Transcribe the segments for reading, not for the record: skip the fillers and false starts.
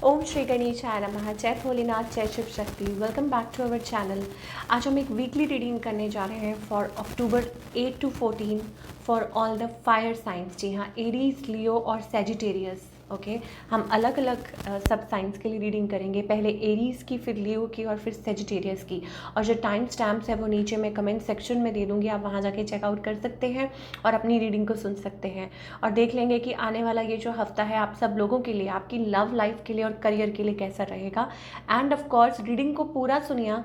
ओम श्री गणेशाय नमः। जय भोलेनाथ, जय Shiv Shakti. Welcome back to our channel. आज हम एक वीकली रीडिंग करने जा रहे हैं for October 8 to 14 for all the fire signs. जी हाँ, एरीज, लियो और सेजिटेरियस। ओके, हम अलग अलग सब साइंस के लिए रीडिंग करेंगे। पहले एरीज की, फिर लियो की और फिर सेजिटेरियस की। और जो टाइम स्टैम्प्स है वो नीचे मैं कमेंट सेक्शन में दे दूँगी, आप वहाँ जाके चेकआउट कर सकते हैं और अपनी रीडिंग को सुन सकते हैं। और देख लेंगे कि आने वाला ये जो हफ्ता है आप सब लोगों के लिए, आपकी लव लाइफ के लिए और करियर के लिए कैसा रहेगा। एंड ऑफ कोर्स रीडिंग को पूरा सुनिए।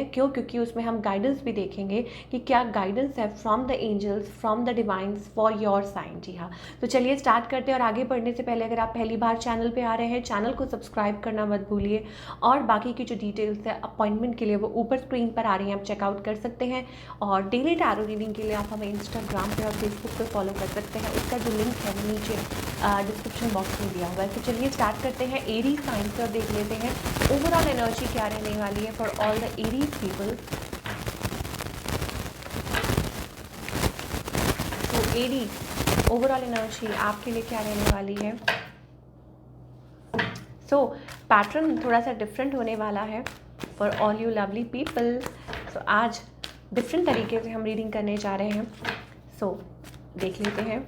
क्यों? क्योंकि उसमें हम गाइडेंस भी देखेंगे कि क्या गाइडेंस है from the angels, from the divines for your sign. जी हाँ, तो चलिए स्टार्ट करते हैं। और आगे बढ़ने से पहले अगर आप पहली बार चैनल पे आ रहे हैं, चैनल को सब्सक्राइब करना मत भूलिए। और बाकी की जो डिटेल्स है अपॉइंटमेंट के लिए वो ऊपर स्क्रीन पर आ रही हैं, आप चेकआउट कर सकते हैं। और डेली टैरो रीडिंग के लिए आप हमें इंस्टाग्राम पे और फेसबुक पे फॉलो कर सकते हैं। उसका जो लिंक है वो नीचे डिस्क्रिप्शन बॉक्स में दिया हुआ है। तो चलिए स्टार्ट करते हैं एरीज साइन से और देख लेते हैं ओवरऑल एनर्जी क्या रहने वाली है for all the Aries people. तो एरीज ओवरऑल एनर्जी आपके लिए क्या रहने वाली है। सो पैटर्न थोड़ा सा डिफरेंट होने वाला है for all you lovely people. So आज डिफरेंट तरीके से हम रीडिंग करने जा रहे हैं। सो देख लेते हैं।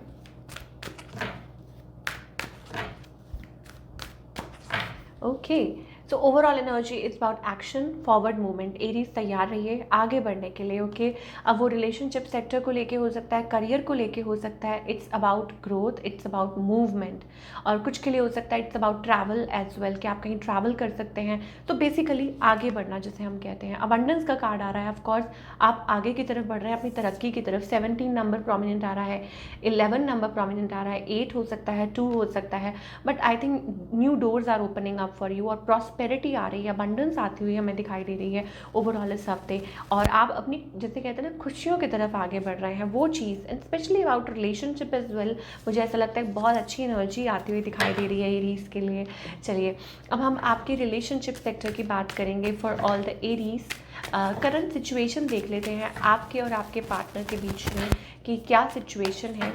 Okay, so overall energy is about action, forward movement. Aries तैयार रहिए आगे बढ़ने के लिए। ओके, अब वो रिलेशनशिप सेक्टर को लेके हो सकता है, करियर को लेके हो सकता है। It's about growth, it's about movement. और कुछ के लिए हो सकता है it's about travel as well, कि आप कहीं ट्रैवल कर सकते हैं। तो बेसिकली आगे बढ़ना जिसे हम कहते हैं। अबंडेंस का कार्ड आ रहा है। ऑफकोर्स आप आगे की तरफ बढ़ रहे हैं, अपनी तरक्की की तरफ। 17 नंबर प्रोमिनेंट आ रहा है, 11 नंबर प्रोमिनेंट आ रहा है, 8 हो सकता है, 2 हो सकता है। But I think new doors are opening up for you. और प्रॉस्पेरिटी आ रही है, अबंडेंस आती हुई हमें दिखाई दे रही है ओवरऑल इस हफ्ते। और आप अपनी जैसे कहते हैं ना खुशियों की तरफ आगे बढ़ रहे हैं, वो चीज़। And specially about relationship as well, मुझे ऐसा लगता है बहुत अच्छी एनर्जी आती हुई दिखाई दे रही है एरीज के लिए। चलिए अब हम आपके रिलेशनशिप सेक्टर की बात करेंगे for all the Aries. Current situation देख लेते हैं आपके और आपके पार्टनर के बीच में कि क्या सिचुएशन है।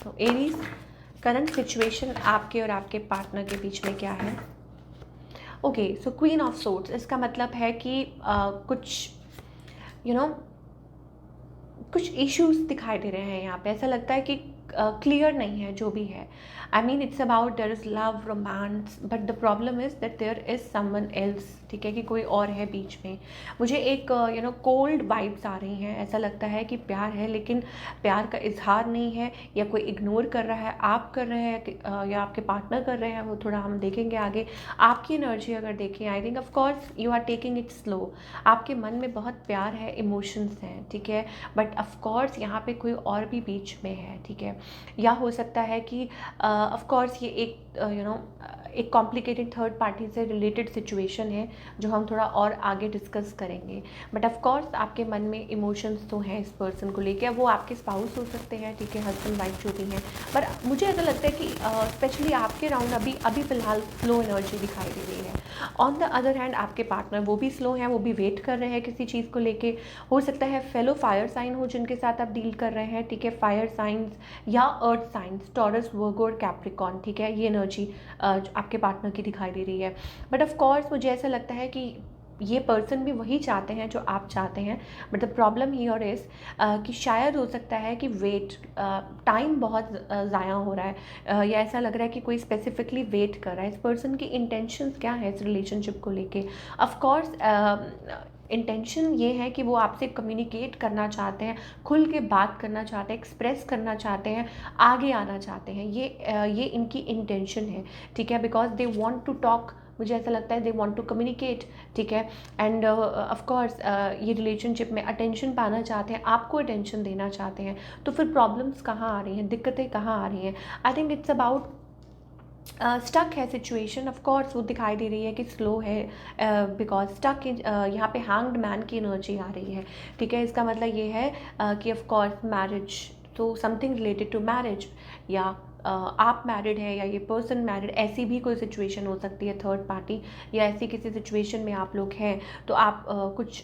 तो एरीज, करंट सिचुएशन आपके और आपके पार्टनर के बीच में क्या है। Okay, so queen of swords, इसका मतलब है कि कुछ यू नो कुछ इश्यूज दिखाई दे रहे हैं यहाँ पे। ऐसा लगता है कि क्लियर नहीं है जो भी है। I mean it's about there is love, romance, but the problem is that there is someone else. ठीक है, कि कोई और है बीच में। मुझे एक कोल्ड वाइब्स आ रही हैं। ऐसा लगता है कि प्यार है लेकिन प्यार का इजहार नहीं है, या कोई इग्नोर कर रहा है, आप कर रहे हैं या आपके पार्टनर कर रहे हैं, वो थोड़ा हम देखेंगे आगे। आपकी एनर्जी अगर देखें, I think of course you are taking it slow. आपके मन में बहुत प्यार है, इमोशंस हैं, ठीक है। बट ऑफकोर्स यहाँ पे कोई और भी बीच में है, ठीक है। या हो सकता है कि ऑफकोर्स ये एक एक कॉम्प्लिकेटेड थर्ड पार्टी से रिलेटेड सिचुएशन है जो हम थोड़ा और आगे डिस्कस करेंगे। बट ऑफकोर्स आपके मन में इमोशंस तो हैं इस पर्सन को लेके। अब वो आपके स्पाउस हो सकते हैं, ठीक है, हस्बैंड वाइफ जो भी हैं। पर मुझे ऐसा लगता है कि स्पेशली आपके राउंड अभी फ़िलहाल स्लो एनर्जी दिखाई दे रही है। ऑन द अदर हैंड आपके पार्टनर वो भी स्लो हैं, वो भी वेट कर रहे हैं किसी चीज़ को लेके। हो सकता है फेलो फायर साइन हो जिनके साथ आप डील कर रहे हैं, ठीक है। फायर साइंस या अर्थ साइंस, टॉरस, वर्गो और कैप्रिकॉन, ठीक है। ये एनर्जी आपके पार्टनर की दिखाई दे रही है। बट ऑफ कोर्स मुझे ऐसा लगता है कि ये पर्सन भी वही चाहते हैं जो आप चाहते हैं। But the problem here is कि शायद हो सकता है कि वेट टाइम बहुत ज़ाया हो रहा है, या ऐसा लग रहा है कि कोई स्पेसिफिकली वेट कर रहा है। इस पर्सन की इंटेंशंस क्या है इस रिलेशनशिप को लेके। ऑफ कोर्स इंटेंशन ये है कि वो आपसे कम्युनिकेट करना चाहते हैं, खुल के बात करना चाहते हैं, एक्सप्रेस करना चाहते हैं, आगे आना चाहते हैं। ये इनकी इंटेंशन है, ठीक है। Because they want to talk, मुझे ऐसा लगता है दे वांट टू कम्युनिकेट, ठीक है। एंड ऑफ कोर्स ये रिलेशनशिप में अटेंशन पाना चाहते हैं, आपको अटेंशन देना चाहते हैं। तो फिर प्रॉब्लम्स कहाँ आ रही हैं, दिक्कतें कहाँ आ रही हैं। I think it's about stuck है सिचुएशन। ऑफ कोर्स वो दिखाई दे रही है कि स्लो है, बिकॉज स्टक यहाँ पे हैंग्ड मैन की एनर्जी आ रही है, ठीक है। इसका मतलब ये है कि ऑफ कोर्स मैरिज, तो समथिंग रिलेटेड टू मैरिज, या आप मैरिड हैं या ये पर्सन मैरिड, ऐसी भी कोई सिचुएशन हो सकती है थर्ड पार्टी, या ऐसी किसी सिचुएशन में आप लोग हैं तो आप कुछ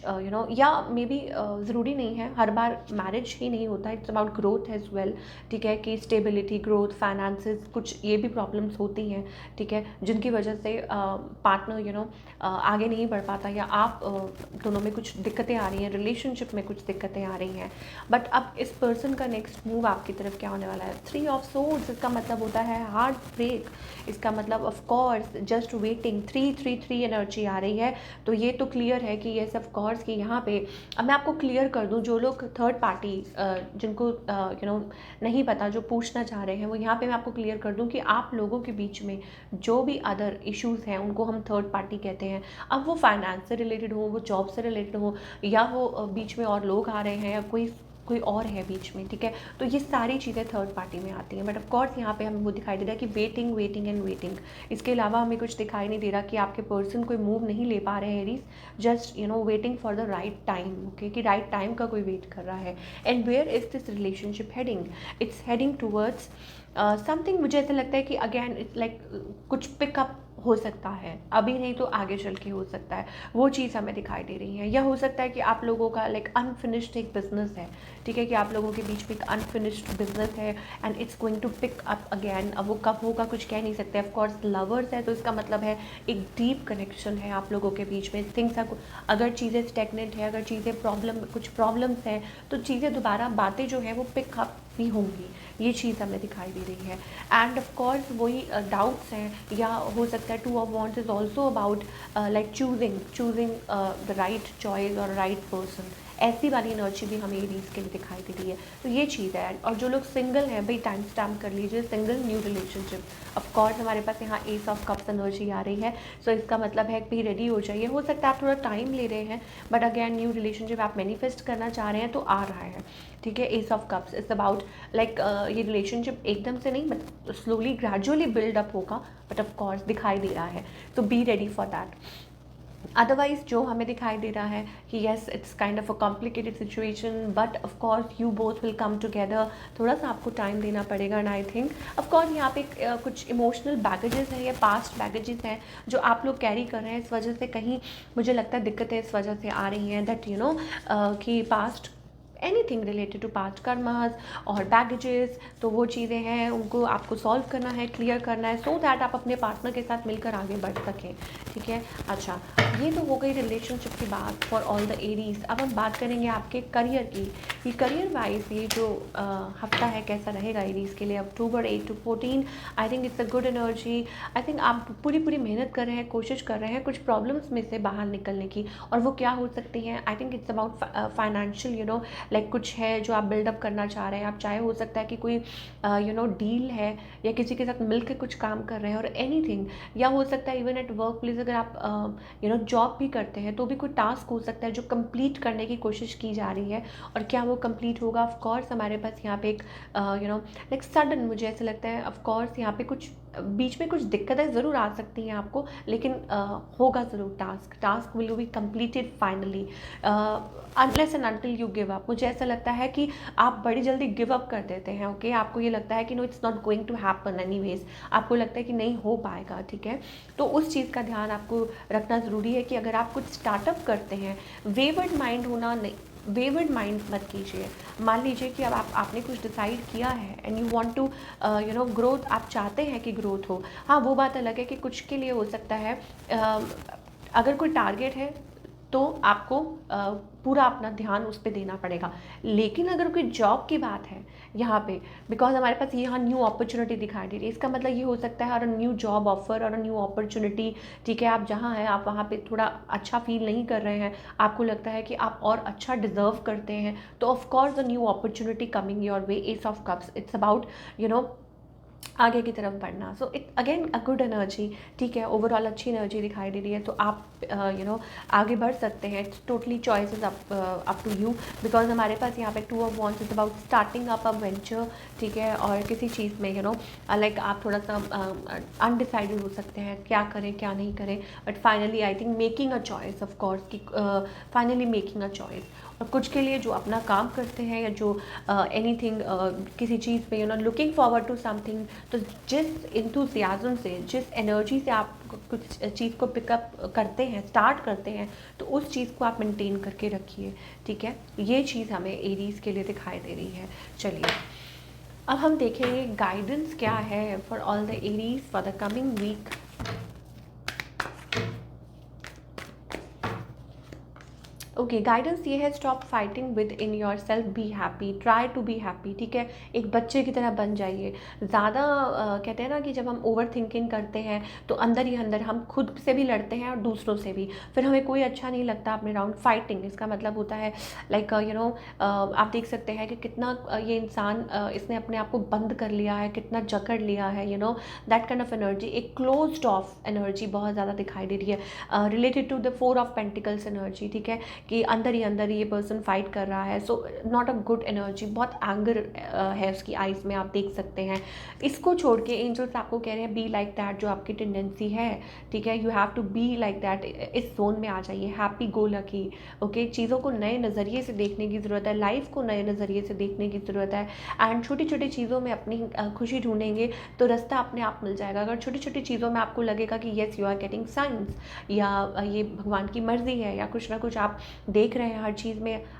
या मे बी ज़रूरी नहीं है हर बार मैरिज ही नहीं होता, it's about growth as well, ठीक है, कि स्टेबिलिटी, ग्रोथ, फाइनेंसेस, कुछ ये भी प्रॉब्लम्स होती हैं, ठीक है, जिनकी वजह से पार्टनर आगे नहीं बढ़ पाता, या आप दोनों में कुछ दिक्कतें आ रही हैं, रिलेशनशिप में कुछ दिक्कतें आ रही हैं। बट अब इस पर्सन का नेक्स्ट मूव आपकी तरफ क्या होने वाला है? 3 ऑफ सोर्ड्स, इसका मतलब होता है हार्ट ब्रेक, इसका मतलब of course just waiting, 3-3-3 energy आ रही है। तो ये तो क्लियर है कि येस ऑफ कोर्स कि यहाँ पे अब मैं आपको क्लियर कर दूँ, जो लोग थर्ड पार्टी जिनको नहीं पता, जो पूछना चाह रहे हैं, वो यहाँ पे मैं आपको क्लियर कर दूँ कि आप लोगों के बीच में जो भी अदर इश्यूज़ हैं उनको हम थर्ड पार्टी कहते हैं। अब वो फाइनेंस से रिलेटेड हो, वो जॉब से रिलेटेड हो, या वो बीच में और लोग आ रहे हैं, या कोई और है बीच में, ठीक है, तो ये सारी चीज़ें थर्ड पार्टी में आती हैं। बट ऑफ कोर्स यहाँ पे हमें वो दिखाई दे रहा है कि वेटिंग वेटिंग एंड वेटिंग, इसके अलावा हमें कुछ दिखाई नहीं दे रहा कि आपके पर्सन कोई मूव नहीं ले पा रहे हैं Aries, just waiting for the right time, okay, कि राइट टाइम का कोई वेट कर रहा है। And where is this relationship heading? It's heading towards something, मुझे ऐसा लगता है कि अगेन इट्स लाइक कुछ पिकअप हो सकता है, अभी नहीं तो आगे चल के हो सकता है, वो चीज़ हमें दिखाई दे रही है। या हो सकता है कि आप लोगों का लाइक अनफिनिश्ड एक बिजनेस है, ठीक है, कि आप लोगों के बीच में एक अनफिनिश्ड बिजनेस है and it's going to pick up again. अब वो कब होगा कुछ कह नहीं सकते। ऑफ कोर्स लवर्स है तो इसका मतलब है एक डीप कनेक्शन है आप लोगों के बीच में। थिंग्स अगर चीज़ें स्टेगनेंट है, अगर चीज़ें कुछ प्रॉब्लम्स हैं, तो चीज़ें दोबारा बातें जो है वो पिक अप भी होंगी, ये चीज़ हमें दिखाई दे रही है। एंड ऑफ कोर्स वही डाउट्स हैं, या हो सकता है 2 of wands is also about like choosing the right choice और राइट पर्सन, ऐसी वाली एनर्जी भी हमें एरीज के लिए दिखाई दे रही है। तो ये चीज़ है। और जो लोग सिंगल हैं भाई, टाइम स्टैम्प कर लीजिए, single new relationship. Of course हमारे पास यहाँ एस ऑफ कप्स एनर्जी आ रही है, सो इसका मतलब है कि रेडी हो जाइए। हो सकता है आप थोड़ा टाइम ले रहे हैं, बट अगेन न्यू रिलेशनशिप आप मैनिफेस्ट करना चाह रहे हैं तो आ रहा है, ठीक है। S of cups it's about like ये रिलेशनशिप एकदम से नहीं बट स्लोली ग्रेजुअली बिल्डअप होगा, बट ऑफ कोर्स दिखाई दे रहा है, तो be ready for that. Otherwise जो हमें दिखाई दे रहा है कि yes it's kind of a complicated situation, but of course you both will come together. थोड़ा सा आपको टाइम देना पड़ेगा, and I think of course यहाँ पे कुछ इमोशनल बैगेजेस हैं या पास्ट बैगेजेस हैं जो आप लोग कैरी कर रहे हैं। इस वजह से कहीं मुझे लगता है दिक्कतें इस वजह से आ रही हैं दैट कि past anything related to past karmas और बैगेजेस, तो वो चीज़ें हैं उनको आपको सॉल्व करना है, क्लियर करना है, सो दैट आप अपने पार्टनर के साथ मिलकर आगे बढ़ सकें, ठीक है। अच्छा, ये तो हो गई रिलेशनशिप की बात फॉर ऑल द एरीज। अब हम बात करेंगे आपके करियर की। ये करियर वाइज ये जो हफ्ता है कैसा रहेगा एरीज के लिए, अक्टूबर 8 to 14। I think it's a good energy. I think आप पूरी मेहनत कर रहे हैं, कोशिश कर रहे हैं कुछ प्रॉब्लम्स में से बाहर निकलने की, और वो क्या हो सकती हैं? I think it's about financial like कुछ है जो आप बिल्डअप करना चाह रहे हैं। आप चाहे हो सकता है कि कोई डील है, या किसी के साथ मिलकर कुछ काम कर रहे हैं, और एनीथिंग, या हो सकता है इवन एट वर्क प्लेस अगर आप जॉब भी करते हैं तो भी कोई टास्क हो सकता है जो कंप्लीट करने की कोशिश की जा रही है, और क्या वो कंप्लीट होगा? ऑफ कोर्स हमारे पास यहाँ पे एक लाइक सडन, मुझे ऐसा लगता है ऑफ कोर्स यहाँ पे कुछ बीच में कुछ दिक्कतें ज़रूर आ सकती हैं आपको, लेकिन होगा ज़रूर task will be completed finally, unless and until you give up. मुझे ऐसा लगता है कि आप बड़ी जल्दी गिव अप कर देते हैं, ओके। आपको ये लगता है कि no it's not going to happen anyways, आपको लगता है कि नहीं हो पाएगा, ठीक है। तो उस चीज़ का ध्यान आपको रखना ज़रूरी है कि अगर आप कुछ स्टार्टअप करते हैं, वेवर्ड माइंड होना नहीं, वेवर्ड माइंड मत कीजिए। मान लीजिए कि अब आपने कुछ डिसाइड किया है and you want to growth, आप चाहते हैं कि ग्रोथ हो। हाँ, वो बात अलग है कि कुछ के लिए हो सकता है अगर कोई टारगेट है तो आपको पूरा अपना ध्यान उस पर देना पड़ेगा। लेकिन अगर कोई जॉब की बात है यहाँ पे, बिकॉज हमारे पास यहाँ न्यू अपॉर्चुनिटी दिखाई दे रही है, इसका मतलब ये हो सकता है और न्यू जॉब ऑफर और न्यू अपॉर्चुनिटी, ठीक है। आप जहाँ हैं आप वहाँ पे थोड़ा अच्छा फील नहीं कर रहे हैं, आपको लगता है कि आप और अच्छा डिजर्व करते हैं, तो of course the new opportunity coming your way. S of cups, it's about आगे की तरफ बढ़ना। So it again a good energy, ठीक है। ओवरऑल अच्छी एनर्जी दिखाई दे रही है, तो आप आगे बढ़ सकते हैं। It's totally choice is up to you, because हमारे पास यहाँ पे 2 of wands is about starting up a venture, ठीक है। और किसी चीज़ में लाइक आप थोड़ा सा अनडिसाइडेड हो सकते हैं क्या करें क्या नहीं करें, but finally I think making a choice, of course कि फाइनली मेकिंग अ चॉइस। और कुछ के लिए जो अपना काम करते हैं या जो एनीथिंग किसी चीज़ पे लुकिंग फॉरवर्ड टू समथिंग, तो जिस इंथुसियाज्म से, जिस एनर्जी से आप कुछ चीज़ को पिकअप करते हैं, स्टार्ट करते हैं, तो उस चीज़ को आप मेंटेन करके रखिए, ठीक है। ये चीज़ हमें एरीज़ के लिए दिखाई दे रही है। चलिए अब हम देखेंगे गाइडेंस क्या है for all the Aries for the coming week. Okay, guidance ये है, stop fighting within yourself, be happy, try to be happy, ठीक है। एक बच्चे की तरह बन जाइए। ज़्यादा कहते हैं ना कि जब हम ओवर थिंकिंग करते हैं तो अंदर ही अंदर हम खुद से भी लड़ते हैं और दूसरों से भी, फिर हमें कोई अच्छा नहीं लगता अपने राउंड। फाइटिंग इसका मतलब होता है लाइक आप देख सकते हैं कि कितना ये इंसान इसने अपने आप को बंद कर लिया है, कितना जकड़ लिया है, दैट काइंड ऑफ एनर्जी, एक क्लोज्ड ऑफ एनर्जी बहुत ज़्यादा दिखाई दे रही है related to the 4 of pentacles energy, ठीक है, कि अंदर ही अंदर ये पर्सन फाइट कर रहा है। So not a good energy, बहुत एंगर है उसकी आइज़ में, आप देख सकते हैं। इसको छोड़ के एंजल्स आपको कह रहे हैं बी लाइक दैट, जो आपकी टेंडेंसी है, ठीक है, you have to be like that. इस जोन में आ जाइए, हैप्पी गो लकी, ओके। चीज़ों को नए नज़रिए से देखने की ज़रूरत है, लाइफ को नए नज़रिए से देखने की ज़रूरत है, एंड छोटी छोटी चीज़ों में अपनी खुशी ढूंढेंगे तो रास्ता अपने आप मिल जाएगा। अगर छोटी छोटी चीज़ों में आपको लगेगा कि yes you are getting science, या ये भगवान की मर्ज़ी है, या कुछ ना कुछ आप देख रहे हैं,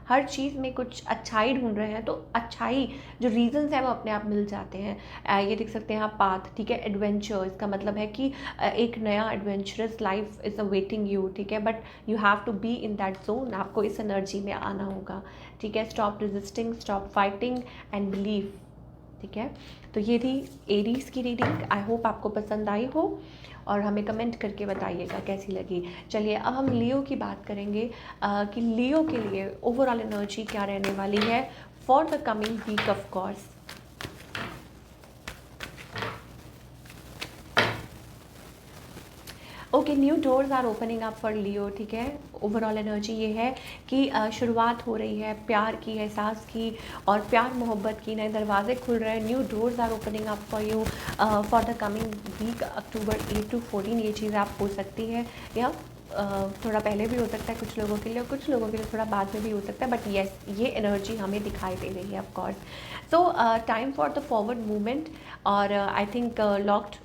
हर चीज़ में कुछ अच्छाई ढूंढ रहे हैं, तो अच्छाई जो रीजंस है वो अपने आप मिल जाते हैं। ये देख सकते हैं आप पाथ, ठीक है, एडवेंचर, इसका मतलब है कि एक नया adventurous life is awaiting you, ठीक है, but you have to be in that zone, आपको इस एनर्जी में आना होगा, ठीक है। Stop resisting, stop fighting and believe, ठीक है। तो ये थी एरीज की रीडिंग, आई होप आपको पसंद आई हो और हमें कमेंट करके बताइएगा कैसी लगी। चलिए अब हम लियो की बात करेंगे कि लियो के लिए ओवरऑल एनर्जी क्या रहने वाली है for the coming week of course. Okay, new doors are opening up for Leo, ठीक है। ओवरऑल एनर्जी ये है कि शुरुआत हो रही है प्यार की, एहसास की, और प्यार मोहब्बत की, नए दरवाजे खुल रहे हैं, new doors are opening up for you for the coming week, October 8 to 14। ये चीज़ आप हो सकती है, या थोड़ा पहले भी हो सकता है कुछ लोगों के लिए, और कुछ लोगों के लिए थोड़ा बाद में भी हो सकता है, बट येस ये एनर्जी हमें दिखाई दे रही है of course. So time for the forward movement, और आई थिंक लॉक्ड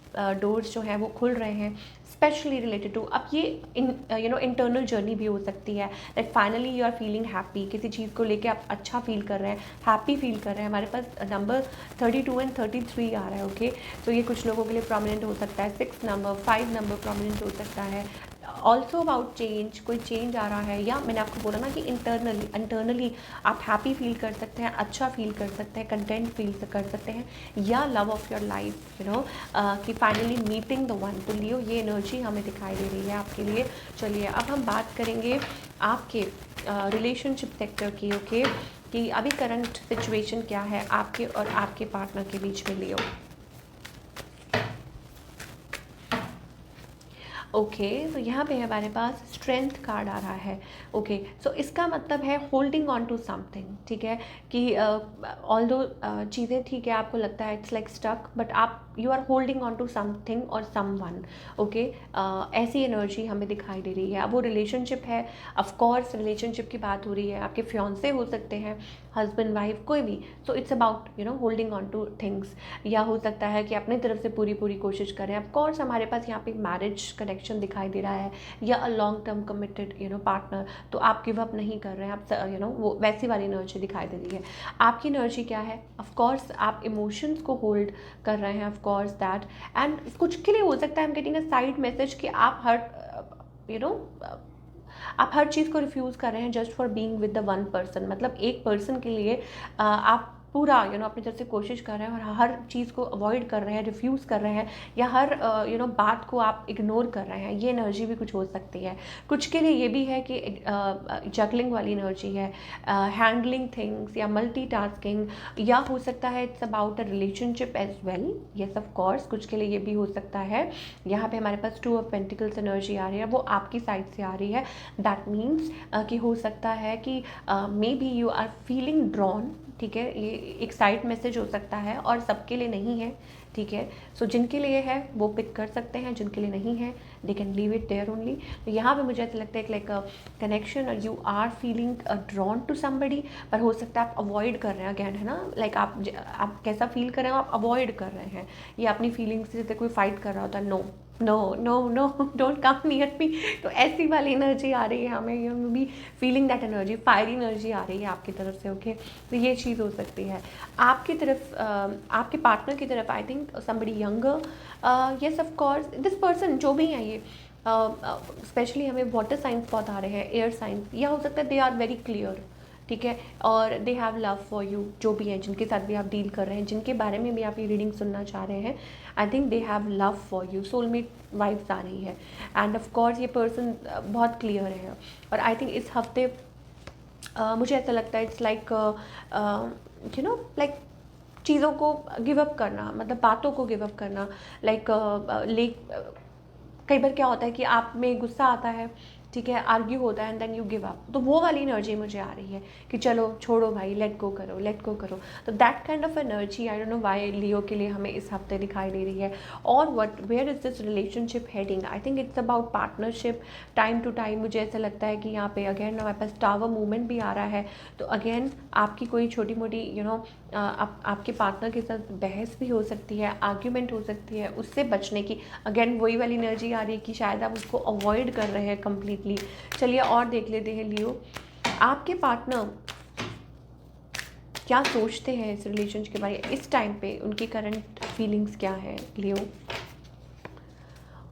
डोर्स जो हैं वो खुल रहे हैं, स्पेशली रिलेटेड टू, अब ये इंटरनल जर्नी भी हो सकती है, that finally you are feeling happy, किसी चीज़ को लेके आप अच्छा फील कर रहे हैं, हैप्पी फील कर रहे हैं। हमारे पास नंबर 32 एंड 33 आ रहा है, ओके। तो ये कुछ लोगों के लिए प्रोमिनेंट हो सकता है, 6 नंबर, 5 नंबर प्रोमिनेंट हो सकता है। ऑल्सो अबाउट चेंज, कोई चेंज आ रहा है, या मैंने आपको बोला ना कि इंटरनली आप हैप्पी फील कर सकते हैं, अच्छा फील कर सकते हैं, कंटेंट फील कर सकते हैं, या लव ऑफ योर लाइफ, कि फाइनली मीटिंग द वन। तो लियो ये एनर्जी हमें दिखाई दे रही है आपके लिए। चलिए अब हम बात करेंगे आपके रिलेशनशिप सेक्टर की, ओके, कि अभी करंट सिचुएशन क्या है आपके और आपके पार्टनर के बीच में लियो। ओके, तो यहाँ पे हमारे पास स्ट्रेंथ कार्ड आ रहा है, ओके। सो इसका मतलब है होल्डिंग ऑन टू समथिंग, ठीक है, कि ऑल दो चीज़ें ठीक है, आपको लगता है इट्स लाइक स्टक, बट आप you are holding on to something और समवन, ओके। ऐसी एनर्जी हमें दिखाई दे रही है। अब वो रिलेशनशिप है, ऑफ कोर्स रिलेशनशिप की बात हो रही है, आपके फियांसे हो सकते हैं, हस्बैंड वाइफ कोई भी। So it's about holding on two things, या हो सकता है कि अपनी तरफ से पूरी कोशिश करें। ऑफ कोर्स हमारे पास यहाँ पे मैरिज कनेक्शन दिखाई दे रहा है, या a long term committed partner, तो आप गिव अप नहीं कर रहे हैं, आप वो वैसी वाली एनर्जी दिखाई दे रही है। आपकी एनर्जी क्या है, ऑफ कोर्स आप इमोशंस को होल्ड कर रहे हैं, ऑफ कोर्स दैट, एंड कुछ के लिए हो सकता है, I am getting a side message कि आप आप हर चीज़ को रिफ्यूज़ कर रहे हैं just for being with the one person. मतलब एक पर्सन के लिए आप पूरा अपनी तरफ से कोशिश कर रहे हैं, और हर चीज़ को अवॉइड कर रहे हैं, रिफ्यूज़ कर रहे हैं, या हर बात को आप इग्नोर कर रहे हैं। ये एनर्जी भी कुछ हो सकती है। कुछ के लिए ये भी है कि जगलिंग वाली एनर्जी है, हैंडलिंग थिंग्स, या मल्टीटास्किंग, या हो सकता है it's about a relationship as well, yes of course कुछ के लिए ये भी हो सकता है। यहाँ पे हमारे पास 2 ऑफ पेंटिकल्स एनर्जी आ रही है, वो आपकी साइड से आ रही है। दैट मीन्स कि हो सकता है कि maybe you are feeling drawn, ठीक है, ये एक साइड मैसेज हो सकता है, और सबके लिए नहीं है, ठीक है। सो जिनके लिए है वो पिक कर सकते हैं, जिनके लिए नहीं है they can leave it there only. तो यहाँ पे मुझे ऐसा लगता है लाइक कनेक्शन, और you are feeling drawn to somebody, पर हो सकता है आप अवॉइड कर रहे हैं अगेन, है ना, लाइक आप कैसा फील कर रहे हो, आप अवॉइड कर रहे हैं, ये अपनी फीलिंग्स से जैसे कोई फाइट कर रहा होता है, no no no no don't come near me. तो ऐसी वाली एनर्जी आ रही है हमें, you be feeling that energy, fiery energy आ रही है आपकी तरफ से। ओके, तो ये चीज़ हो सकती है आपकी तरफ, आपके पार्टनर की तरफ। I think somebody younger, yes of course this person जो भी है ये, स्पेशली हमें वाटर साइंस बहुत आ रहे हैं, एयर साइंस, या हो सकता है दे आर वेरी क्लियर, ठीक है, और दे हैव लव फॉर यू, जो भी हैं जिनके साथ भी आप डील कर रहे हैं, जिनके बारे में भी आप ये रीडिंग सुनना चाह रहे हैं, I think they have love for you, soulmate vibes आ रही है। एंड ऑफ कोर्स ये पर्सन बहुत क्लियर है, और आई थिंक इस हफ्ते मुझे ऐसा लगता है it's like you know like चीज़ों को गिव अप करना, मतलब बातों को गिव अप करना, लाइक कई बार क्या होता है कि आप में गुस्सा आता है, ठीक है, आर्ग्यू होता है and then you give up, तो वो वाली एनर्जी मुझे आ रही है कि चलो छोड़ो भाई, लेट गो करो, लेट गो करो। तो that kind of energy I don't know why Leo के लिए हमें इस हफ्ते दिखाई दे रही है। और what, where is this relationship heading? I think it's about partnership. Time to time मुझे ऐसा लगता है कि यहाँ पे अगेन हमारे पास टावर मूवमेंट भी आ रहा है, तो अगेन आपकी कोई छोटी मोटी यू नो आपके पार्टनर के साथ बहस भी हो सकती है, आर्ग्यूमेंट हो सकती है, उससे बचने की अगेन वही वाली एनर्जी आ रही है कि शायद आप उसको अवॉइड कर रहे हैं कम्प्लीटली। चलिए और देख लेते हैं लियो, आपके पार्टनर क्या सोचते हैं इस रिलेशनशिप के बारे में इस टाइम पे, उनकी करंट फीलिंग्स क्या है लियो।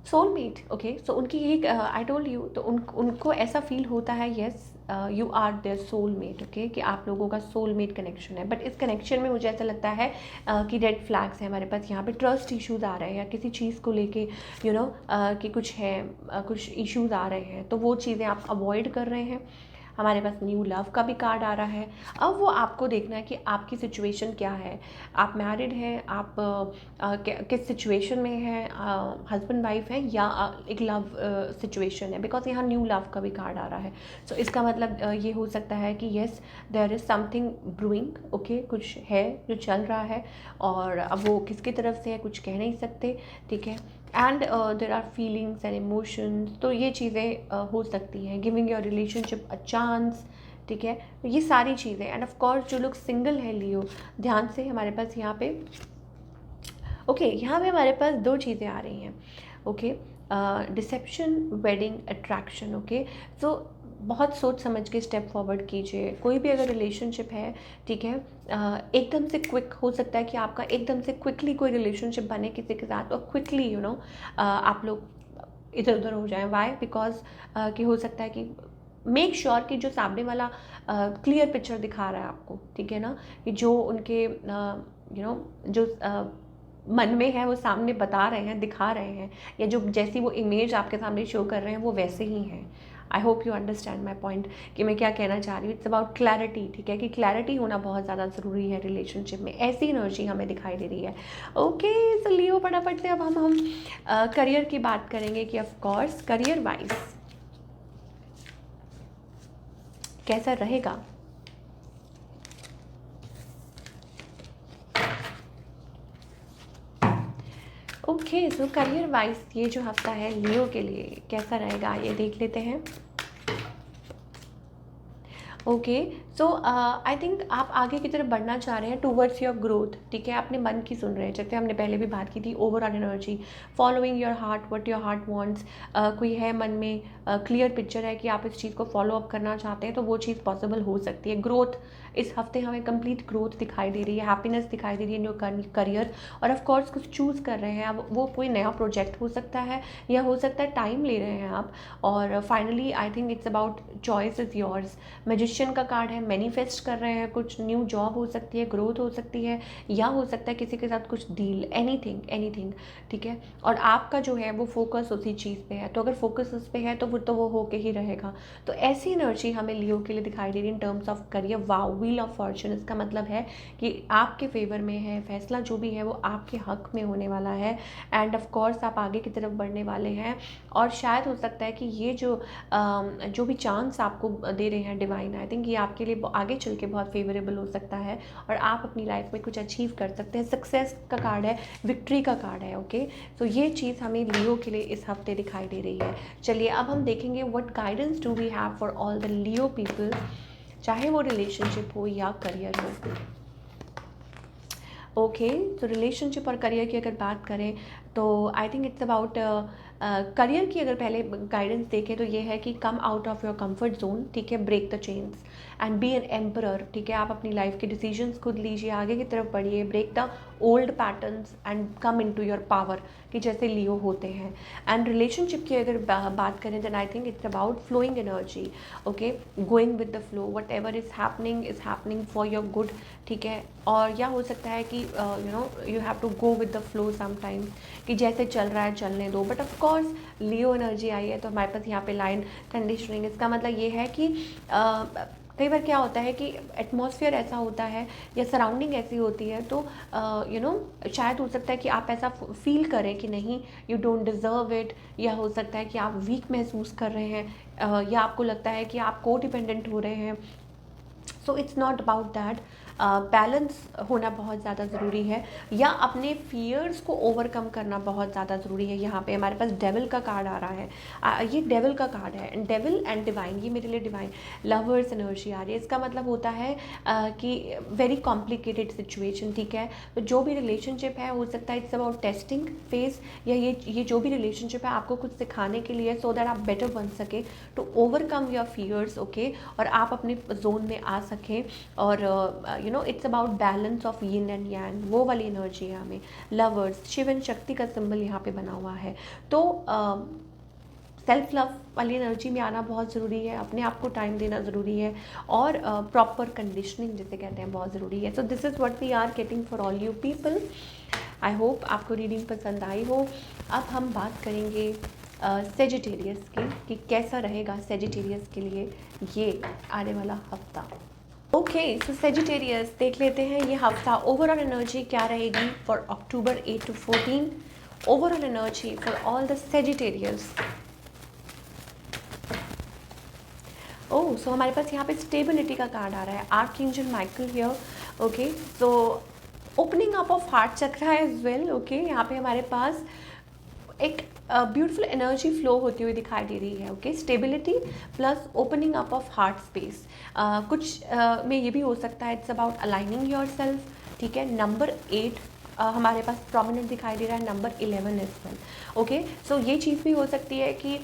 सोलमेट, ओके, सो उनकी यही आई टोल्ड यू, तो उनको ऐसा फील होता है, yes you are their soulmate, okay, कि आप लोगों का सोलमेट कनेक्शन है। बट इस कनेक्शन में मुझे ऐसा लगता है कि रेड फ्लैग्स हैं हमारे पास, यहाँ पे ट्रस्ट इश्यूज आ रहे हैं, या किसी चीज़ को लेके यू नो कि कुछ है, कुछ इश्यूज आ रहे हैं, तो वो चीज़ें आप अवॉइड कर रहे हैं। हमारे पास न्यू लव का भी कार्ड आ रहा है। अब वो आपको देखना है कि आपकी सिचुएशन क्या है, आप मैरिड हैं, आप किस सिचुएशन में हैं, हस्बैंड वाइफ हैं, या एक लव सिचुएशन है, बिकॉज यहाँ न्यू लव का भी कार्ड आ रहा है। सो इसका मतलब ये हो सकता है कि yes there is something brewing, okay, कुछ है जो चल रहा है, और अब वो किसकी तरफ से है कुछ कह नहीं सकते, ठीक है। And there are feelings and emotions, तो ये चीज़ें हो सकती हैं, giving your relationship a chance, ठीक है, तो ये सारी चीज़ें। एंड ऑफ कोर्स जो लोग सिंगल है लियो, ध्यान से हमारे पास यहाँ पे ओके यहाँ पे हमारे पास दो चीज़ें आ रही हैं, okay, deception, wedding, attraction, okay. So बहुत सोच समझ के स्टेप फॉरवर्ड कीजिए, कोई भी अगर रिलेशनशिप है, ठीक है, एकदम से क्विक हो सकता है कि आपका एकदम से क्विकली कोई रिलेशनशिप बने किसी के साथ, और क्विकली यू नो आप लोग इधर उधर हो जाएं, वाई, बिकॉज कि हो सकता है कि मेक श्योर कि जो सामने वाला क्लियर पिक्चर दिखा रहा है आपको, ठीक है ना, कि जो उनके यू नो जो मन में है वो सामने बता रहे हैं, दिखा रहे हैं, या जो जैसी वो इमेज आपके सामने शो कर रहे हैं वो वैसे ही हैं। I hope you understand my point कि मैं क्या कहना चाह रही हूँ। इट्स अबाउट क्लैरिटी, ठीक है, कि क्लैरिटी होना बहुत ज़्यादा ज़रूरी है रिलेशनशिप में, ऐसी एनर्जी हमें दिखाई दे रही है। ओके, सो लियो फटाफट से अब हम करियर की बात करेंगे कि ऑफ कोर्स करियर वाइज कैसा रहेगा। ओके, सो करियर वाइज ये जो हफ्ता है लियो के लिए कैसा रहेगा ये देख लेते हैं। ओके, सो आई थिंक आप आगे की तरफ बढ़ना चाह रहे हैं टूवर्ड्स योर ग्रोथ, ठीक है, अपने मन की सुन रहे हैं, जैसे हमने पहले भी बात की थी, overall energy, following your heart, what your heart wants. कोई है मन में क्लियर पिक्चर है कि आप इस चीज़ को फॉलो अप करना चाहते हैं, तो वो चीज़ पॉसिबल हो सकती है। ग्रोथ, इस हफ्ते हमें कंप्लीट ग्रोथ दिखाई दे रही है, हैप्पीनेस दिखाई दे रही है इन योर करियर, और ऑफ कोर्स कुछ चूज़ कर रहे हैं अब, वो कोई नया प्रोजेक्ट हो सकता है, या हो सकता है टाइम ले रहे हैं आप, और finally I think it's about choice is yours. Magician का कार्ड है, मैनिफेस्ट कर रहे हैं, कुछ न्यू जॉब हो सकती है, ग्रोथ हो सकती है, या हो सकता है किसी के साथ कुछ डील, एनीथिंग, ठीक है, और आपका जो है वो फोकस उसी चीज़ पे है, तो अगर फोकस उस पर है तो वो होके ही रहेगा। तो ऐसी एनर्जी हमें लियो के लिए दिखाई दे रही है in terms of career. Wow, wheel of Fortune, इसका मतलब है कि आपके फेवर में है, फैसला जो भी है वो आपके हक में होने वाला है, एंड ऑफ कोर्स आप आगे की तरफ बढ़ने वाले हैं। और शायद हो सकता है कि ये जो भी चांस आपको दे रहे हैं डिवाइन, आई थिंक ये आपके लिए लिए आगे चल के बहुत फेवरेबल हो सकता है और आप अपनी लाइफ में कुछ अचीव कर सकते हैं। सक्सेस का कार्ड है, विक्ट्री का कार्ड है। ओके, तो ये चीज़ हमें लियो के लिए इस हफ्ते दिखाई दे रही है। चलिए अब हम देखेंगे what guidance do we have for all the Leo people, चाहे वो रिलेशनशिप हो या करियर हो। ओके, तो रिलेशनशिप और करियर की अगर बात करें तो I think it's about career की अगर पहले गाइडेंस देखें तो ये है कि come out of your comfort zone, ठीक है, break the chains and be an emperor, ठीक है, आप अपनी लाइफ के डिसीजंस खुद लीजिए, आगे की तरफ बढ़िए, break the old patterns and come into your power, कि जैसे लियो होते हैं। एंड रिलेशनशिप की अगर बात करें then I think it's about flowing energy, okay, going with the flow, whatever is happening for your good, ठीक है। और या हो सकता है कि you have to go with the flow sometimes, कि जैसे चल रहा है चलने दो। But of course Leo energy आई है तो हमारे पास यहाँ पे लाइन कंडीशनिंग, इसका मतलब ये है कि कई बार क्या होता है कि एटमॉस्फेयर ऐसा होता है या सराउंडिंग ऐसी होती है तो शायद हो सकता है कि आप ऐसा फील करें कि नहीं, यू डोंट डिज़र्व इट, या हो सकता है कि आप वीक महसूस कर रहे हैं, या आपको लगता है कि आप को डिपेंडेंट हो रहे हैं। So it's not about that, balance होना बहुत ज़्यादा ज़रूरी है, या अपने फियर्स को ओवरकम करना बहुत ज़्यादा ज़रूरी है। यहाँ पे हमारे पास डेविल का कार्ड आ रहा है, ये डेविल का कार्ड है, एंड डेविल एंड डिवाइन, ये मेरे लिए डिवाइन लवर्स एनर्जी आ रही है। इसका मतलब होता है कि वेरी कॉम्प्लिकेटेड सिचुएशन, ठीक है। तो जो भी रिलेशनशिप है हो सकता है इट्स अबाउट टेस्टिंग फेज, या ये जो भी रिलेशनशिप है आपको कुछ सिखाने के लिए, सो दैट आप बेटर बन सके, to overcome your fears, okay, और आप अपने जोन में आ सकें। और it's about balance of yin and yang, वो वाली एनर्जी है हमें। लवर्स, शिव एंड शक्ति का सिंबल यहाँ पे बना हुआ है। तो सेल्फ लव वाली एनर्जी में आना बहुत ज़रूरी है, अपने आप को टाइम देना ज़रूरी है, और प्रॉपर कंडीशनिंग जिसे कहते हैं बहुत ज़रूरी है। So this is what we are getting for all you people. I hope आपको रीडिंग पसंद आई हो। अब हम बात करेंगे सेजिटेरियस की, कि कैसा रहेगा सेजिटेरियस के लिए ये आने वाला हफ्ता। ओके, सो सेजिटेरियस देख लेते हैं ये हफ्ता ओवरऑल एनर्जी क्या रहेगी for October 8 to 14। Overall energy for all the Sagittarius. Oh, so हमारे पास यहाँ पे स्टेबिलिटी का कार्ड आ रहा है, archangel Michael here. Okay, so opening up of heart चक्र है एज वेल। ओके, यहाँ पे हमारे पास एक ब्यूटीफुल एनर्जी फ्लो होती हुई दिखाई दे रही है। Okay, stability plus opening up of heart space. कुछ में ये भी हो सकता है it's about aligning your self, ठीक है। नंबर 8 हमारे पास प्रोमिनेंट दिखाई दे रहा है, नंबर 11 इज वेल। ओके, सो ये चीज़ भी हो सकती है कि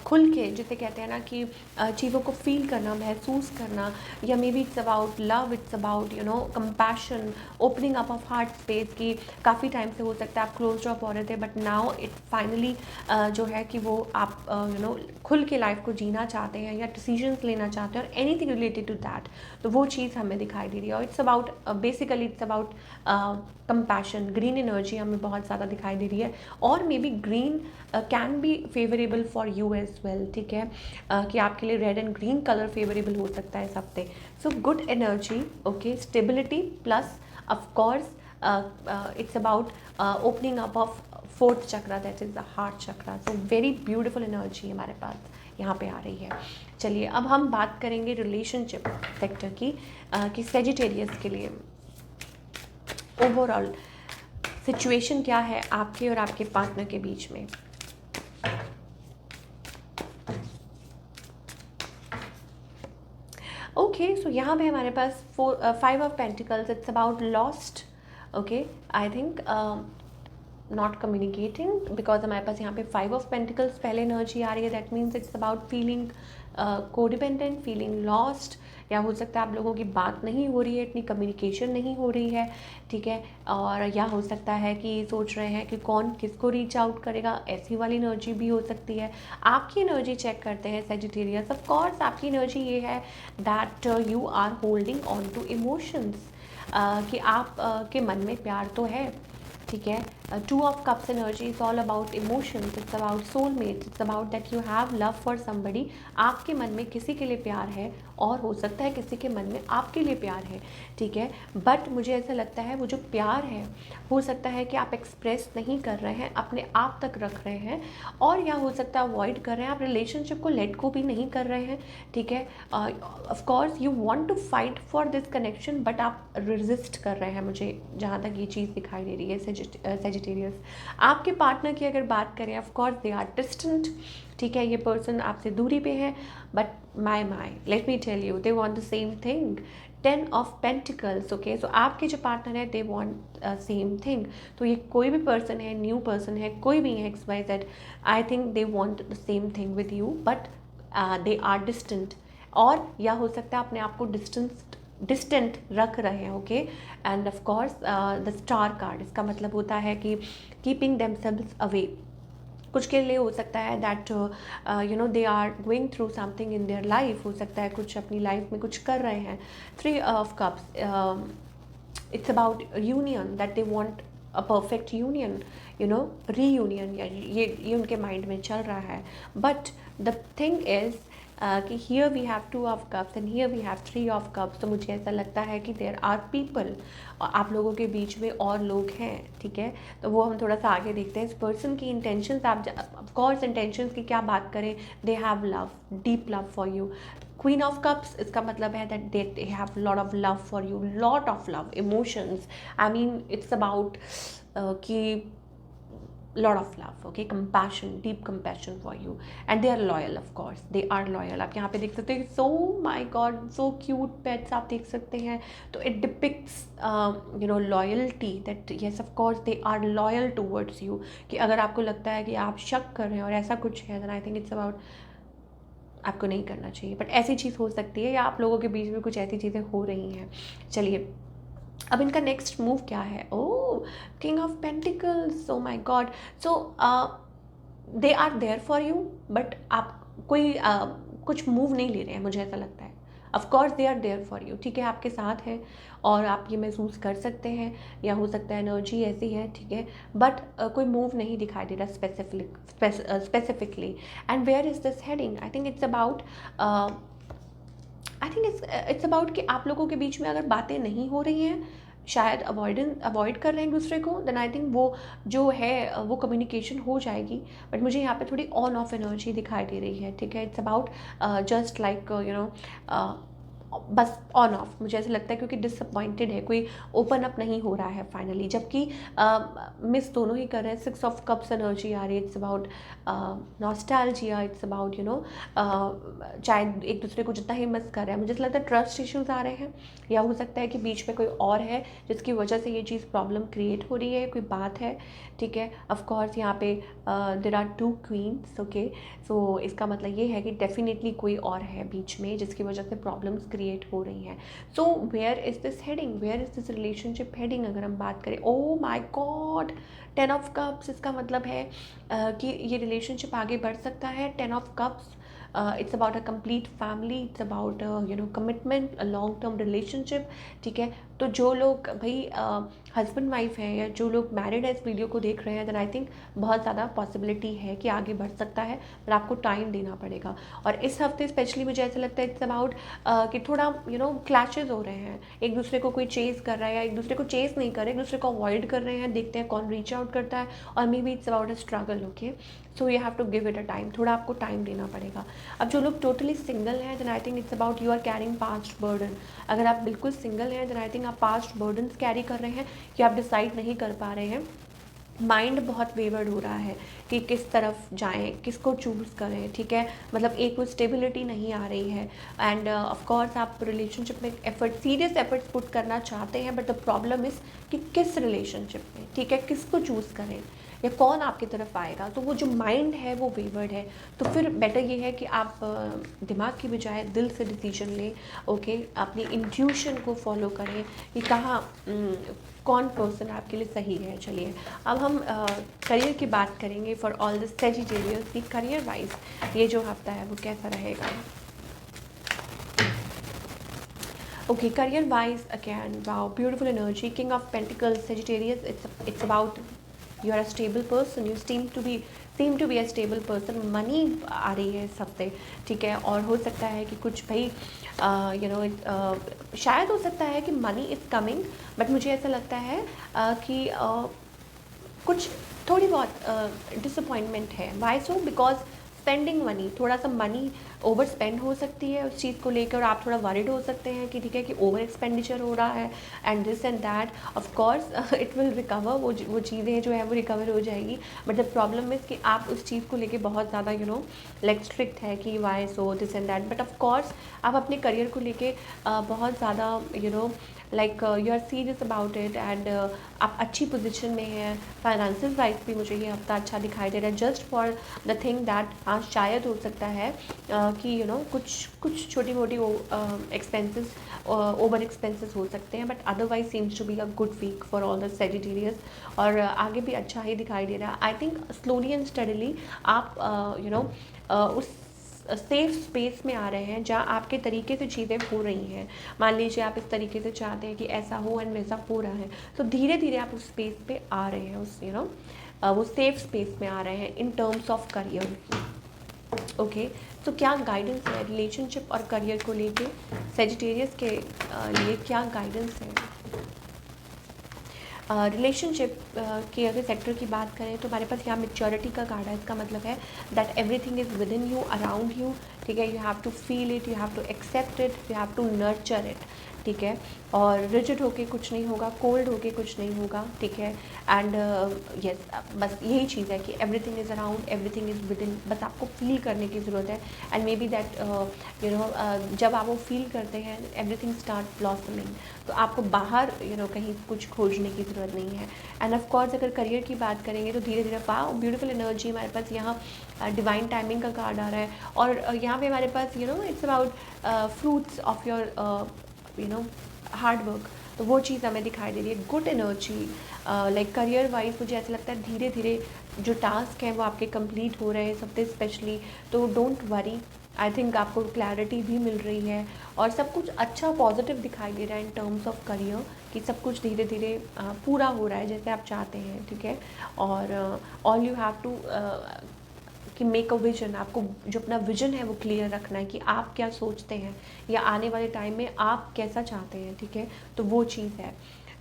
खुल के, जिसे कहते हैं ना कि चीज़ों को फील करना, महसूस करना, या मे be it's about love, it's about compassion, opening up of heart space, की काफ़ी टाइम से हो सकता है आप क्लोज ऑफ हो रहे थे, बट नाउ इट फाइनली जो है कि वो आप खुल के लाइफ को जीना चाहते हैं या डिसीजंस लेना चाहते हैं, और एनीथिंग रिलेटेड टू दैट, तो वो चीज़ हमें दिखाई दे रही है। और it's about basically it's about compassion, green energy हमें बहुत ज़्यादा दिखाई दे रही है, और may be green can be favourable for you as well, ठीक है, कि आपके लिए red and green colour favourable हो सकता है इस हफ्ते। So good energy, okay, stability plus of course it's about opening up of fourth chakra, that is the heart chakra. So very beautiful energy हमारे पास यहाँ पे आ रही है। चलिए अब हम बात करेंगे रिलेशनशिप सेक्टर की, कि सेजिटेरियस के लिए ओवरऑल सिचुएशन क्या है आपके और आपके पार्टनर के बीच में। ओके, सो यहाँ पे हमारे पास 5 of pentacles, it's about lost. Okay, I think not communicating, because हमारे पास यहाँ पे 5 ऑफ पेंटिकल्स पहले एनर्जी आ रही है, that means it's about feeling codependent, feeling lost, या हो सकता है आप लोगों की बात नहीं हो रही है, इतनी कम्युनिकेशन नहीं हो रही है, ठीक है। और या हो सकता है कि सोच रहे हैं कि कौन किसको रीच आउट करेगा, ऐसी वाली एनर्जी भी हो सकती है। आपकी एनर्जी चेक करते हैं सेजिटेरियस। ऑफ कोर्स आपकी एनर्जी ये है that you are holding on to emotions, कि आप के मन में प्यार तो है, ठीक है। 2 of cups energy is all about emotions, it's about soulmates, it's about that you have love for somebody. आपके मन में किसी के लिए प्यार है और हो सकता है किसी के मन में आपके लिए प्यार है, ठीक है। बट मुझे ऐसा लगता है वो जो प्यार है हो सकता है कि आप एक्सप्रेस नहीं कर रहे हैं, अपने आप तक रख रहे हैं, और या हो सकता है अवॉइड कर रहे हैं, आप रिलेशनशिप को लेट को भी नहीं कर रहे हैं, ठीक है। Of course you want to fight for this connection but आप रेजिस्ट कर रहे हैं, मुझे जहाँ तक ये चीज़ दिखाई दे रही है सेजिटेरियस। आपके पार्टनर की अगर बात करें, of course they are distant, ठीक है। ये पर्सन आपसे दूरी पे है, but my let me tell you they want the same thing. 10 of pentacles, okay. सो आपके जो पार्टनर है दे वांट सेम थिंग। तो ये कोई भी पर्सन है, न्यू पर्सन है, कोई भी है XYZ, I think they want the same thing with you, but they are distant. और या हो सकता है अपने आप को डिस्टेंट रख रहे हैं, okay. And of course the star card, इसका मतलब होता है कि कीपिंग देमसेल्व्स अवे। कुछ के लिए हो सकता है that you know they are going through something in their life, हो सकता है कुछ अपनी लाइफ में कुछ कर रहे हैं। 3 of cups, it's about union, that they want a perfect union, you know reunion, या ये उनके माइंड में चल रहा है। बट द थिंग इज़ कि here we have 2 of cups and here we have 3 of cups. तो मुझे ऐसा लगता है कि देयर आर पीपल, आप लोगों के बीच में और लोग हैं, ठीक है। तो वो हम थोड़ा सा आगे देखते हैं। इस पर्सन की इंटेंशंस, आप ऑफ कोर्स इंटेंशंस की क्या बात करें, दे have love, deep love for you. Queen of cups, इसका मतलब है that they have lot of love for you, lot of love, emotions, I mean it's about कि lot of love, okay, compassion, deep compassion for you, and they are loyal, of course they are loyal। आप यहाँ पे देख सकते हैं, so my god so cute pets आप देख सकते हैं। तो it depicts you know loyalty, that yes of course they are loyal towards you। कि अगर आपको लगता है कि आप शक कर रहे हैं और ऐसा कुछ है, then I think it's about आपको नहीं करना चाहिए, बट ऐसी चीज़ हो सकती है, या आप लोगों के बीच में कुछ ऐसी चीज़ें हो रही हैं। चलिए अब इनका नेक्स्ट मूव क्या है। Oh, king of pentacles, oh my god. So they are there for you, but आप कोई कुछ मूव नहीं ले रहे हैं, मुझे ऐसा लगता है। Of course they are there for you, ठीक है, आपके साथ है और आप ये महसूस कर सकते हैं, या हो सकता है एनर्जी ऐसी है, ठीक है। बट कोई मूव नहीं दिखाई दे रहा specifically. And where is this heading, I think it's about it's about कि आप लोगों के बीच में अगर बातें नहीं हो रही हैं, शायद अवॉइड कर रहे हैं एक दूसरे को, देन आई थिंक वो जो है वो कम्युनिकेशन हो जाएगी। बट मुझे यहाँ पे थोड़ी ऑन ऑफ एनर्जी दिखाई दे रही है, ठीक है। It's about just like you know बस ऑन ऑफ, मुझे ऐसा लगता है, क्योंकि डिसअपॉइंटेड है, कोई ओपन अप नहीं हो रहा है फाइनली, जबकि मिस दोनों ही कर रहे हैं। 6 ऑफ कप्स एनर्जी आ रही है, it's about nostalgia, it's about you know चाहे एक दूसरे को जितना ही मिस कर रहे हैं, मुझे ऐसा लगता है ट्रस्ट इश्यूज आ रहे हैं, या हो सकता है कि बीच में कोई और है जिसकी वजह से ये चीज़ प्रॉब्लम क्रिएट हो रही है, कोई बात है, ठीक है। ऑफकोर्स यहाँ पे देर आर 2 क्वींस, ओके। सो इसका मतलब ये है कि डेफिनेटली कोई और है बीच में जिसकी वजह से प्रॉब्लम्स क्रिएट हो रही हैं। So where is this heading, where is this relationship heading, अगर हम बात करें। Oh my god, 10 of cups, इसका मतलब है कि ये रिलेशनशिप आगे बढ़ सकता है। 10 of cups, it's about a complete family, it's about you know commitment, a long term relationship, ठीक है। तो जो लोग भाई हस्बैंड वाइफ हैं या जो लोग मैरिड है इस वीडियो को देख रहे हैं, देन आई थिंक बहुत ज़्यादा पॉसिबिलिटी है कि आगे बढ़ सकता है, पर आपको टाइम देना पड़ेगा। और इस हफ्ते स्पेशली मुझे ऐसा लगता है इट्स अबाउट कि थोड़ा यू नो क्लैशेज हो रहे हैं, एक दूसरे को कोई चेज़ कर रहा है या एक दूसरे को चेज़ नहीं कर रहे, एक दूसरे को अवॉइड कर रहे हैं, देखते हैं कौन रीच आउट करता है, और may be it's about a struggle, okay. So you have to give it a time, थोड़ा आपको टाइम देना पड़ेगा। अब जो लोग टोटली सिंगल हैं, then I think it's about you are carrying past burden. अगर आप बिल्कुल सिंगल हैं, देन आई थिंक आप पास्ट बर्डन्स कैरी कर रहे हैं, कि आप डिसाइड नहीं कर पा रहे हैं, माइंड बहुत वेवर्ड हो रहा है कि किस तरफ जाएं, किसको चूज़ करें, ठीक है। मतलब एक वो स्टेबिलिटी नहीं आ रही है। एंड ऑफ कोर्स आप रिलेशनशिप में सीरियस एफर्ट्स पुट करना चाहते हैं, बट द प्रॉब्लम इज़ कि किस रिलेशनशिप में, ठीक है, किसको चूज़ करें या कौन आपकी तरफ आएगा। तो वो जो माइंड है वो वेवर्ड है। तो फिर बेटर ये है कि आप दिमाग की बजाय दिल से डिसीजन लें, ओके। अपनी इंट्यूशन को फॉलो करें कि कहाँ कौन पर्सन आपके लिए सही है। चलिए अब हम करियर की बात करेंगे फॉर ऑल द सेजिटेरियस की करियर वाइज ये जो हफ्ता है वो कैसा रहेगा। Okay, career wise, again, wow, beautiful energy. King of Pentacles, Sagittarius. It's about you're a stable person. You seem to be a stable person. Money आ रही है इस हफ्ते, ठीक है. और हो सकता है कि कुछ भाई शायद हो सकता है कि मनी इज़ कमिंग, बट मुझे ऐसा लगता है कि कुछ थोड़ी बहुत डिसअपॉइंटमेंट है. Why so? Because spending money, थोड़ा सा मनी ओवर स्पेंड हो सकती है उस चीज़ को लेकर, और आप थोड़ा वरिड हो सकते हैं कि ठीक है कि ओवर एक्सपेंडिचर हो रहा है and this and that. Of course it will recover, वो चीज़ें जो है वो रिकवर हो जाएगी. बट द प्रॉब्लम इज़ कि आप उस चीज़ को लेके बहुत ज़्यादा लाइक स्ट्रिक्ट है कि why so this and that. But of course आप अपने करियर को लेके बहुत ज़्यादा like you are serious about it, and आप अच्छी पोजीशन में हैं. फाइनेंशियल वाइज भी मुझे ये हफ्ता अच्छा दिखाई दे रहा है. Just for the thing that हाँ शायद हो सकता है कि कुछ छोटी मोटी एक्सपेंसेस, ओवर एक्सपेंसेस हो सकते हैं. But otherwise seems to be a good week for all the Sagittarius. और आगे भी अच्छा ही दिखाई दे रहा है. I think slowly and steadily आप उस सेफ स्पेस में आ रहे हैं जहाँ आपके तरीके से चीज़ें हो रही हैं. मान लीजिए आप इस तरीके से चाहते हैं कि ऐसा हो एंड वैसा हो रहा है, तो धीरे धीरे आप उस स्पेस पे आ रहे हैं, उस वो सेफ स्पेस में आ रहे हैं in terms of career. Okay, तो क्या गाइडेंस है रिलेशनशिप और करियर को लेके सेजिटेरियस के लिए? क्या गाइडेंस है रिलेशनशिप के? अगर सेक्टर की बात करें तो हमारे पास यहाँ मेच्योरिटी का कार्ड है. इसका मतलब है that everything is within you, around you, ठीक है. You have to feel it, you have to accept it, you have to nurture it, ठीक है. और रिजिड होके कुछ नहीं होगा, कोल्ड होके कुछ नहीं होगा, ठीक है. एंड यस, बस यही चीज़ है कि everything is around, everything is with in. बस आपको फील करने की ज़रूरत है. एंड मे बी दैट जब आप वो फील करते हैं एवरीथिंग स्टार्ट ब्लॉसमिंग, तो आपको बाहर कहीं कुछ खोजने की ज़रूरत नहीं है. एंड ऑफ कोर्स अगर करियर की बात करेंगे तो धीरे धीरे ब्यूटीफुल एनर्जी हमारे पास यहाँ डिवाइन टाइमिंग का कार्ड आ रहा है. और यहाँ पे हमारे पास it's about fruits of your hard work. तो वो चीज़ हमें दिखाई दे रही है. Good energy like career wise मुझे ऐसा लगता है धीरे धीरे जो टास्क हैं वो आपके कंप्लीट हो रहे हैं सब स्पेशली. तो डोंट वरी, आई थिंक आपको क्लैरिटी भी मिल रही है और सब कुछ अच्छा पॉजिटिव दिखाई दे रहा है इन टर्म्स ऑफ करियर, कि सब कुछ धीरे धीरे पूरा हो रहा है जैसे आप चाहते हैं, ठीक है. और ऑल यू हैव टू कि मेक अ विजन. आपको जो अपना विजन है वो क्लियर रखना है कि आप क्या सोचते हैं या आने वाले टाइम में आप कैसा चाहते हैं, ठीक है. तो वो चीज़ है.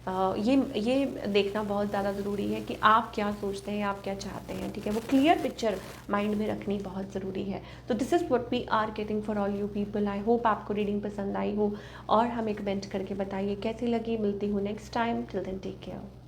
ये देखना बहुत ज़्यादा ज़रूरी है कि आप क्या सोचते हैं, आप क्या चाहते हैं, ठीक है. वो क्लियर पिक्चर माइंड में रखनी बहुत ज़रूरी है. तो this is what we are getting for all you people. I hope आपको रीडिंग पसंद आई हो और हमें कमेंट करके बताइए कैसी लगी. मिलती हूँ next time. Till then take care.